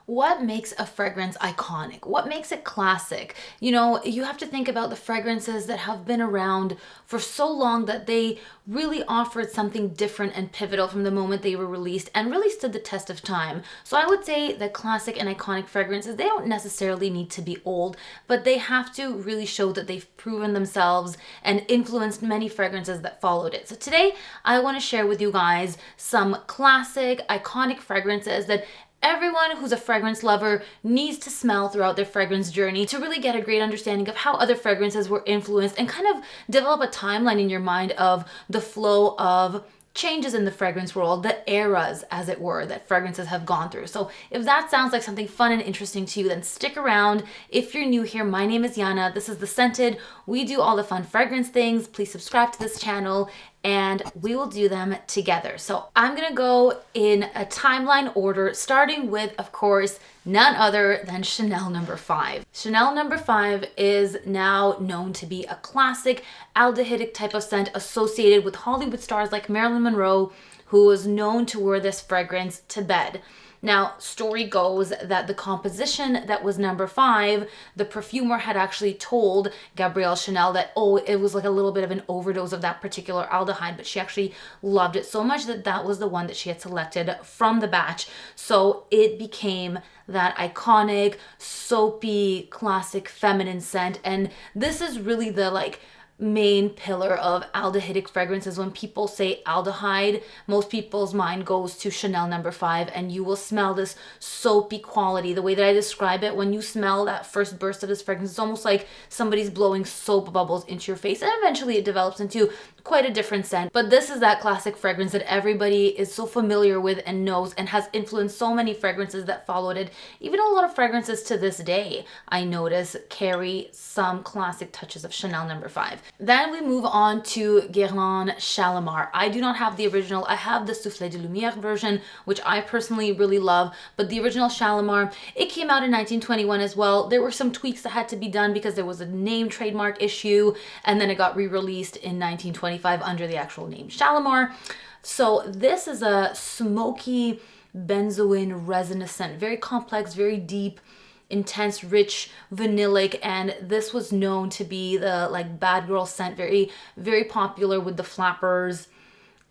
What makes a fragrance iconic? What makes it classic? You know, you have to think about the fragrances that have been around for so long that they really offered something different and pivotal from the moment they were released and really stood the test of time. So I would say that classic and iconic fragrances, they don't necessarily need to be old, but they have to really show that they've proven themselves and influenced many fragrances that followed it. So today I want to share with you guys some classic, iconic fragrances that everyone who's a fragrance lover needs to smell throughout their fragrance journey to really get a great understanding of how other fragrances were influenced and kind of develop a timeline in your mind of the flow of changes in the fragrance world, the eras, as it were, that fragrances have gone through. So if that sounds like something fun and interesting to you, then stick around. If you're new here, my name is Yana. This is The Scented. We do all the fun fragrance things. Please subscribe to this channel and we will do them together. So I'm gonna go in a timeline order, starting with, of course, none other than Chanel No. 5. Chanel No. 5 is now known to be a classic aldehydic type of scent associated with Hollywood stars like Marilyn Monroe, who was known to wear this fragrance to bed. Now, story goes that the composition that was No. 5, the perfumer had actually told Gabrielle Chanel that, oh, it was like a little bit of an overdose of that particular aldehyde, but she actually loved it so much that that was the one that she had selected from the batch. So it became that iconic, soapy, classic feminine scent. And this is really the main pillar of aldehydic fragrances. When people say aldehyde, most people's mind goes to Chanel No. 5, and you will smell this soapy quality. The way that I describe it, when you smell that first burst of this fragrance, it's almost like somebody's blowing soap bubbles into your face, and eventually it develops into quite a different scent. But this is that classic fragrance that everybody is so familiar with and knows, and has influenced so many fragrances that followed it. Even a lot of fragrances to this day, I notice, carry some classic touches of Chanel No. 5. Then we move on to Guerlain Shalimar. I do not have the original. I have the Soufflé de Lumière version, which I personally really love. But the original Shalimar, it came out in 1921 as well. There were some tweaks that had to be done because there was a name trademark issue, and then it got re-released in 1925 under the actual name Shalimar. So this is a smoky benzoin resinous scent, very complex, very deep, intense, rich, vanillic, and this was known to be the bad girl scent, very, very popular with the flappers.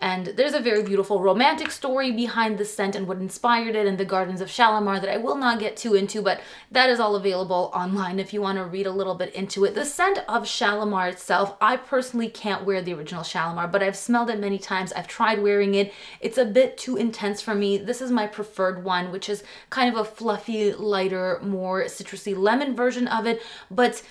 And there's a very beautiful romantic story behind the scent and what inspired it in the gardens of Shalimar that I will not get too into, but that is all available online if you want to read a little bit into it. The scent of Shalimar itself, I personally can't wear the original Shalimar, but I've smelled it many times. I've tried wearing it. It's a bit too intense for me. This is my preferred one, which is kind of a fluffy, lighter, more citrusy lemon version of it, but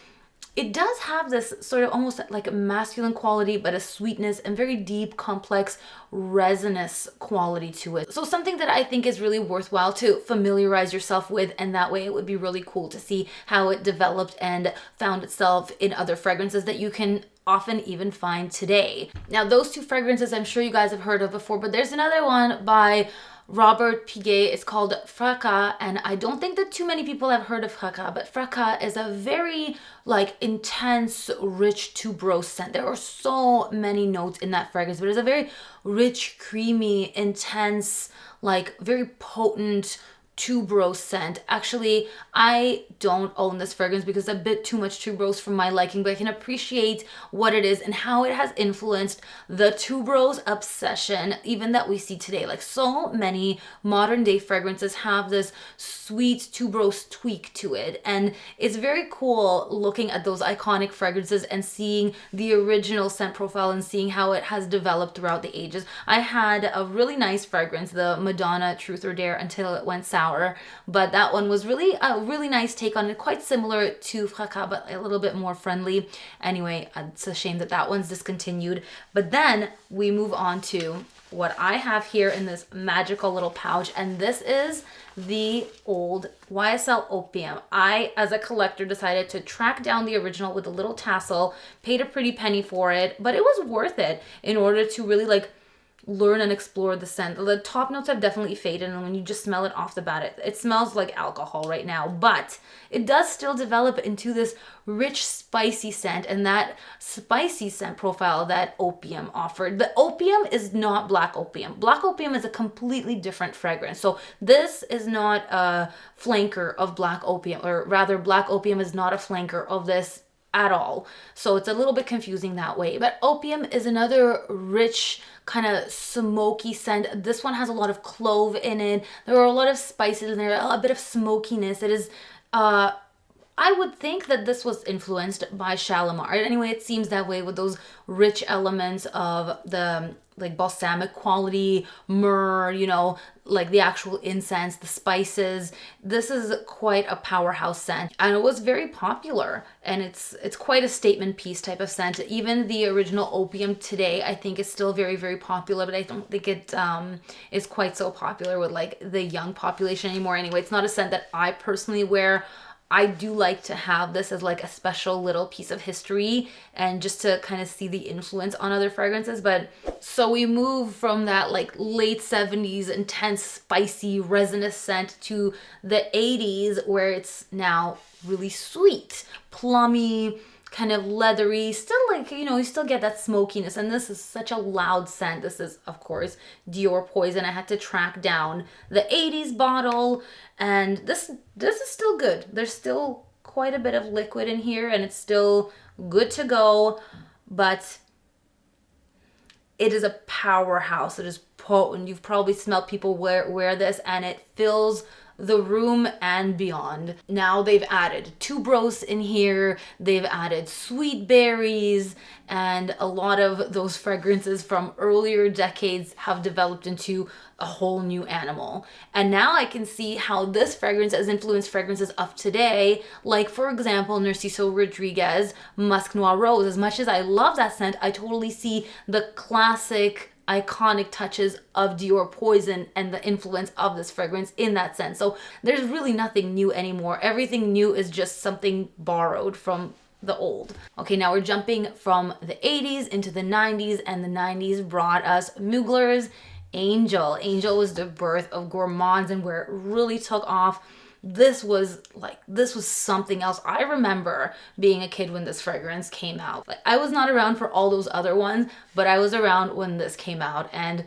it does have this sort of almost like a masculine quality, but a sweetness and very deep, complex, resinous quality to it. So something that I think is really worthwhile to familiarize yourself with, and that way it would be really cool to see how it developed and found itself in other fragrances that you can often even find today. Now, those two fragrances I'm sure you guys have heard of before, but there's another one by Robert Piguet. It's called Fracas, and I don't think that too many people have heard of Fracas, but Fracas is a very intense, rich tuberose scent. There are so many notes in that fragrance, but it's a very rich, creamy, intense, very potent tuberose scent. Actually, I don't own this fragrance because it's a bit too much tuberose for my liking, but I can appreciate what it is and how it has influenced the tuberose obsession even that we see today. So many modern day fragrances have this sweet tuberose tweak to it, and it's very cool looking at those iconic fragrances and seeing the original scent profile and seeing how it has developed throughout the ages. I had a really nice fragrance, the Madonna Truth or Dare Until It Went Sour, but that one was really a really nice take on it, quite similar to Fracas, but a little bit more friendly. Anyway, it's a shame that that one's discontinued. But then we move on to what I have here in this magical little pouch, and this is the old YSL Opium. I, as a collector, decided to track down the original with a little tassel, paid a pretty penny for it, but it was worth it in order to really learn and explore the scent. The top notes have definitely faded, and when you just smell it off the bat, it smells like alcohol right now, but it does still develop into this rich, spicy scent, and that spicy scent profile that Opium offered. The Opium is not Black Opium. Black Opium is a completely different fragrance. So this is not a flanker of Black Opium, or rather Black Opium is not a flanker of this at all. So it's a little bit confusing that way. But Opium is another rich, kind of smoky scent. This one has a lot of clove in it. There are a lot of spices in there, a bit of smokiness. It is, I would think that this was influenced by Shalimar. Anyway, it seems that way with those rich elements of the like balsamic quality, myrrh, you know, like the actual incense, the spices. This is quite a powerhouse scent, and it was very popular, and it's quite a statement piece type of scent. Even the original Opium today, I think, is still very, very popular, but I don't think it is quite so popular with like the young population anymore. Anyway, it's not a scent that I personally wear. I do like to have this as like a special little piece of history and just to kind of see the influence on other fragrances. But so we move from that like late 70s intense spicy resinous scent to the 80s, where it's now really sweet, plummy, kind of leathery, still like, you know, you still get that smokiness. And this is such a loud scent. This is, of course, Dior Poison. I had to track down the 80s bottle, and this is still good. There's still quite a bit of liquid in here, and it's still good to go, but it is a powerhouse. It is potent. You've probably smelled people wear this, and it fills the room and beyond. Now they've added tuberose in here, they've added sweet berries, and a lot of those fragrances from earlier decades have developed into a whole new animal. And now I can see how this fragrance has influenced fragrances of today, like for example Narciso Rodriguez Musk Noir Rose. As much as I love that scent, I totally see the classic iconic touches of Dior Poison and the influence of this fragrance in that scent. So there's really nothing new anymore. Everything new is just something borrowed from the old. Okay, now we're jumping from the 80s into the 90s, and the 90s brought us Mugler's Angel. Angel was the birth of gourmands and where it really took off. This was something else. I remember being a kid when this fragrance came out. Like, I was not around for all those other ones, but I was around when this came out, and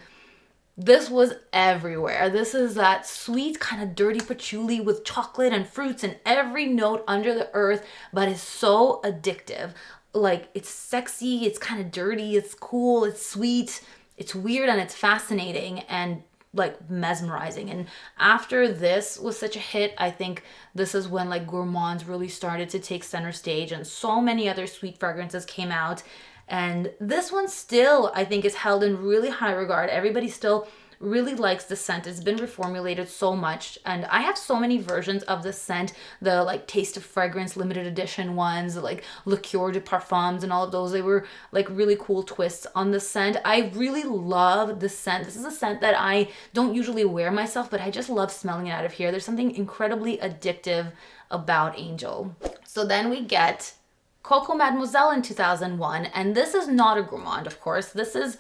this was everywhere. This is that sweet kind of dirty patchouli with chocolate and fruits and every note under the earth, but it's so addictive. Like, it's sexy, it's kind of dirty, it's cool, it's sweet, it's weird, and it's fascinating and like mesmerizing. And after this was such a hit, I think this is when like gourmands really started to take center stage, and so many other sweet fragrances came out. And this one still, I think, is held in really high regard. Everybody still really likes the scent. It's been reformulated so much, and I have so many versions of this scent. The like Taste of Fragrance limited edition ones, like Liqueur de Parfums and all of those, they were like really cool twists on the scent. I really love the scent. This is a scent that I don't usually wear myself, but I just love smelling it out of here. There's something incredibly addictive about Angel. So then we get Coco Mademoiselle in 2001, and this is not a gourmand, of course. This is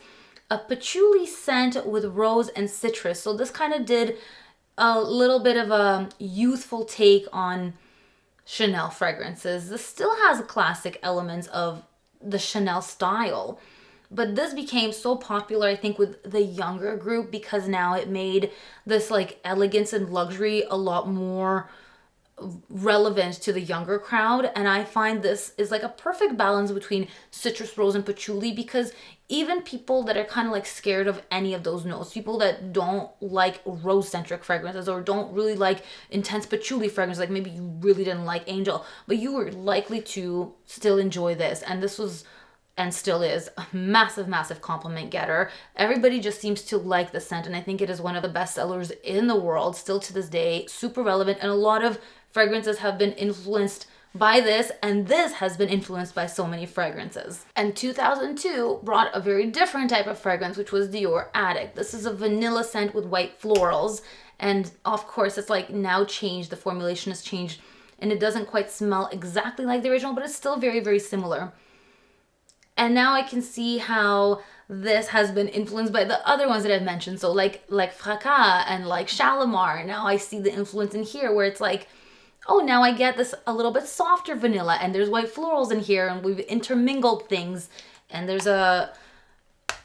a patchouli scent with rose and citrus. So this kind of did a little bit of a youthful take on Chanel fragrances. This still has classic elements of the Chanel style, but this became so popular, I think, with the younger group, because now it made this like elegance and luxury a lot more relevant to the younger crowd. And I find this is like a perfect balance between citrus, rose, and patchouli, because even people that are kind of like scared of any of those notes, people that don't like rose-centric fragrances or don't really like intense patchouli fragrances, like maybe you really didn't like Angel, but you were likely to still enjoy this. And this was, and still is, a massive, massive compliment getter. Everybody just seems to like the scent, and I think it is one of the best sellers in the world still to this day, super relevant, and a lot of fragrances have been influenced by this, and this has been influenced by so many fragrances. And 2002 brought a very different type of fragrance, which was Dior Addict. This is a vanilla scent with white florals, and of course it's like now changed, the formulation has changed, and it doesn't quite smell exactly like the original, but it's still very, very similar. And now I can see how this has been influenced by the other ones that I've mentioned. So like Fracas and like Shalimar. Now I see the influence in here where it's like, oh, now I get this a little bit softer vanilla, and there's white florals in here, and we've intermingled things. And there's a,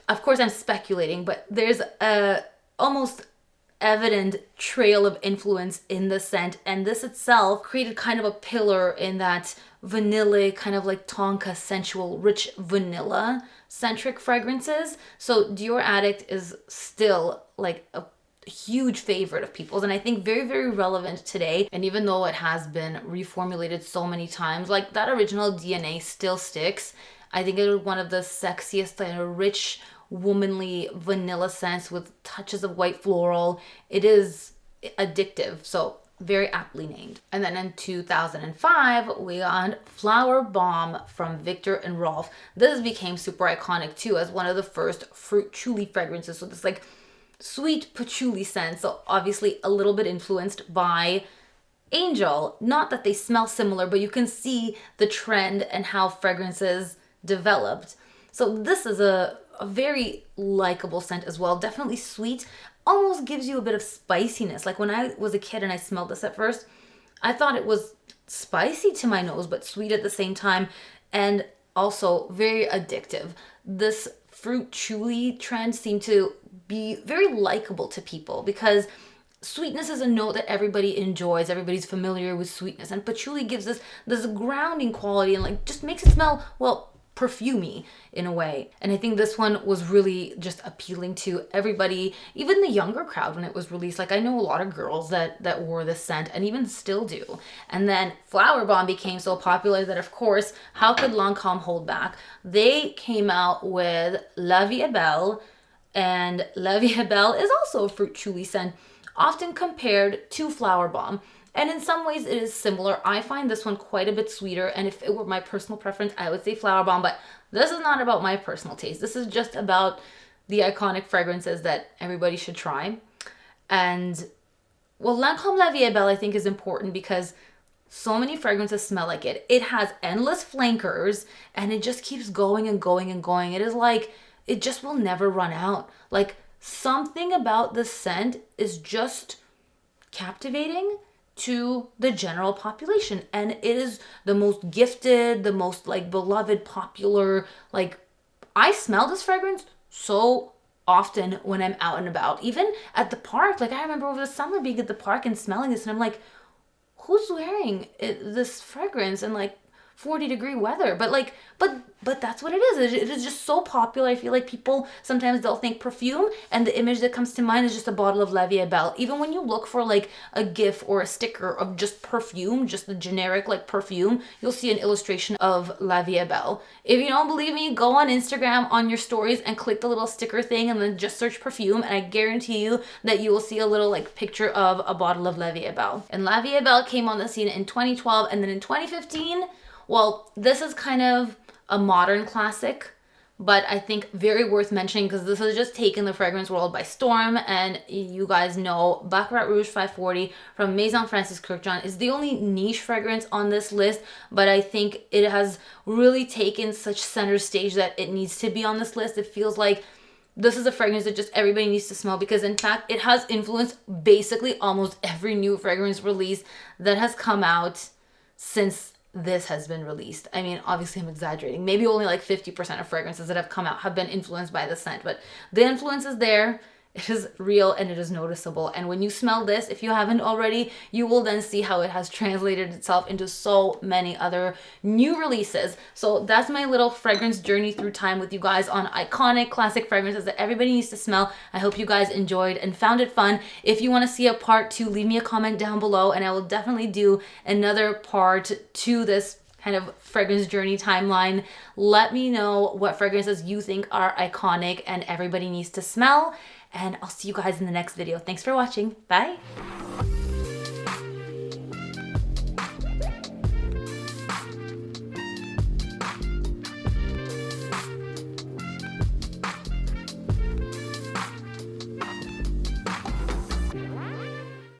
of course I'm speculating, but there's a almost evident trail of influence in the scent, and this itself created kind of a pillar in that vanilla, kind of like tonka, sensual, rich vanilla centric fragrances. So Dior Addict is still like a huge favorite of people's, and I think very, very relevant today. And even though it has been reformulated so many times, like that original DNA still sticks. I think it was one of the sexiest and rich womanly vanilla scents with touches of white floral. It is addictive, so very aptly named. And then in 2005, we got Flowerbomb from Viktor and Rolf. This became super iconic too as one of the first fruit chuli fragrances. So this like sweet patchouli scent. So obviously a little bit influenced by Angel. Not that they smell similar, but you can see the trend and how fragrances developed. So this is a very likable scent as well. Definitely sweet. Almost gives you a bit of spiciness. Like when I was a kid and I smelled this at first, I thought it was spicy to my nose, but sweet at the same time, and also very addictive. This fruit chuli trend seemed to be very likable to people because sweetness is a note that everybody enjoys. Everybody's familiar with sweetness, and patchouli gives this grounding quality and like just makes it smell, well, perfumey in a way. And I think this one was really just appealing to everybody, even the younger crowd when it was released. Like I know a lot of girls that wore this scent and even still do. And then Flowerbomb became so popular that, of course, how could Lancome hold back? They came out with La Vie est Belle, and La Vie est Belle is also a fruit chuli scent, often compared to Flowerbomb. And in some ways it is similar. I find this one quite a bit sweeter, and if it were my personal preference, I would say Flowerbomb, but this is not about my personal taste. This is just about the iconic fragrances that everybody should try. And well, Lancome La Vie est Belle I think is important because so many fragrances smell like it. It has endless flankers, and it just keeps going and going and going. It is like, it just will never run out. Like something about the scent is just captivating to the general population, and it is the most gifted, the most like beloved, popular. Like I smell this fragrance so often when I'm out and about, even at the park. Like I remember over the summer being at the park and smelling this, and I'm like, who's wearing this fragrance in like 40-degree weather? But that's what it is. It is just so popular. I feel like people sometimes they'll think perfume, and the image that comes to mind is just a bottle of La Vie est Belle. Even when you look for like a gif or a sticker of just perfume, just the generic like perfume, you'll see an illustration of La Vie est Belle. If you don't believe me, go on Instagram on your stories and click the little sticker thing and then just search perfume, and I guarantee you that you will see a little like picture of a bottle of La Vie est Belle. And La Vie est Belle came on the scene in 2012, and then in 2015, well, this is kind of a modern classic, but I think very worth mentioning because this has just taken the fragrance world by storm. And you guys know Baccarat Rouge 540 from Maison Francis Kurkdjian is the only niche fragrance on this list, but I think it has really taken such center stage that it needs to be on this list. It feels like this is a fragrance that just everybody needs to smell because in fact it has influenced basically almost every new fragrance release that has come out since this has been released. I mean, obviously I'm exaggerating. Maybe only like 50% of fragrances that have come out have been influenced by the scent, but the influence is there. It is real and it is noticeable. And when you smell this, if you haven't already, you will then see how it has translated itself into so many other new releases. So that's my little fragrance journey through time with you guys on iconic classic fragrances that everybody needs to smell. I hope you guys enjoyed and found it fun. If you want to see a part 2, leave me a comment down below and I will definitely do another part to this kind of fragrance journey timeline. Let me know what fragrances you think are iconic and everybody needs to smell. And I'll see you guys in the next video. Thanks for watching. Bye.